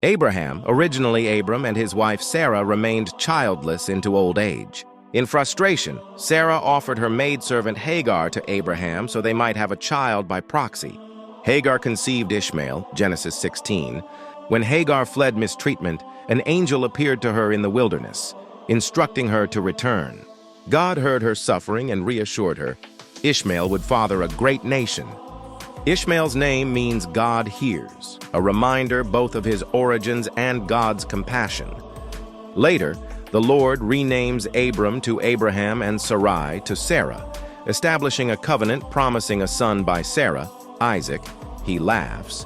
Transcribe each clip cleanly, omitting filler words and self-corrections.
Abraham, originally Abram, and his wife Sarah remained childless into old age. In frustration, Sarah offered her maidservant Hagar to Abraham so they might have a child by proxy. Hagar conceived Ishmael, Genesis 16. When Hagar fled mistreatment, an angel appeared to her in the wilderness, instructing her to return. God heard her suffering and reassured her Ishmael would father a great nation. Ishmael's name means God hears, a reminder both of his origins and God's compassion. Later, the Lord renames Abram to Abraham and Sarai to Sarah, establishing a covenant promising a son by Sarah, Isaac, he laughs,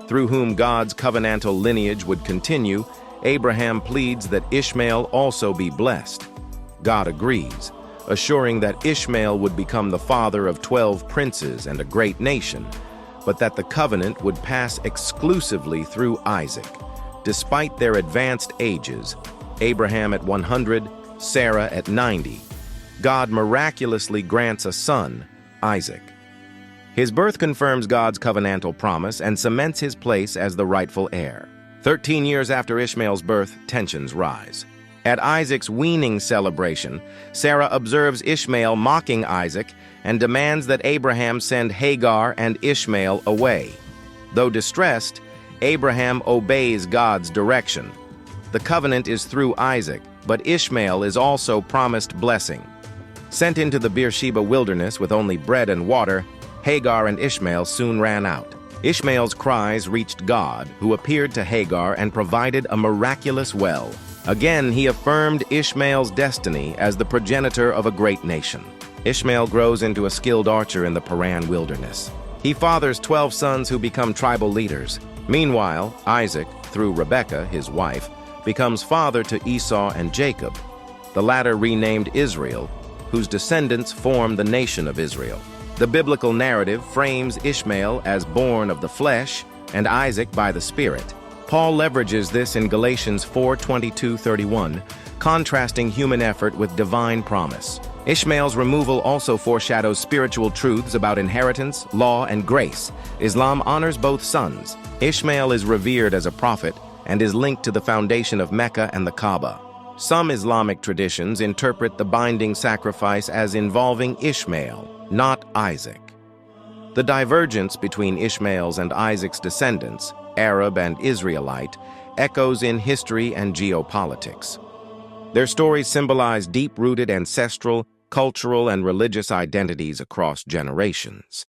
through whom God's covenantal lineage would continue. Abraham pleads that Ishmael also be blessed. God agrees, assuring that Ishmael would become the father of 12 princes and a great nation, but that the covenant would pass exclusively through Isaac. Despite their advanced ages, Abraham at 100, Sarah at 90, God miraculously grants a son, Isaac. His birth confirms God's covenantal promise and cements his place as the rightful heir. 13 years after Ishmael's birth, tensions rise. At Isaac's weaning celebration, Sarah observes Ishmael mocking Isaac and demands that Abraham send Hagar and Ishmael away. Though distressed, Abraham obeys God's direction. The covenant is through Isaac, but Ishmael is also promised blessing. Sent into the Beersheba wilderness with only bread and water, Hagar and Ishmael soon ran out. Ishmael's cries reached God, who appeared to Hagar and provided a miraculous well. Again, he affirmed Ishmael's destiny as the progenitor of a great nation. Ishmael grows into a skilled archer in the Paran wilderness. He fathers 12 sons who become tribal leaders. Meanwhile, Isaac, through Rebekah, his wife, becomes father to Esau and Jacob, the latter renamed Israel, whose descendants form the nation of Israel. The biblical narrative frames Ishmael as born of the flesh and Isaac by the Spirit. Paul leverages this in Galatians 4:22-31, contrasting human effort with divine promise. Ishmael's removal also foreshadows spiritual truths about inheritance, law, and grace. Islam honors both sons. Ishmael is revered as a prophet and is linked to the foundation of Mecca and the Kaaba. Some Islamic traditions interpret the binding sacrifice as involving Ishmael, not Isaac. The divergence between Ishmael's and Isaac's descendants, Arab and Israelite, echoes in history and geopolitics. Their stories symbolize deep-rooted ancestral, cultural, and religious identities across generations.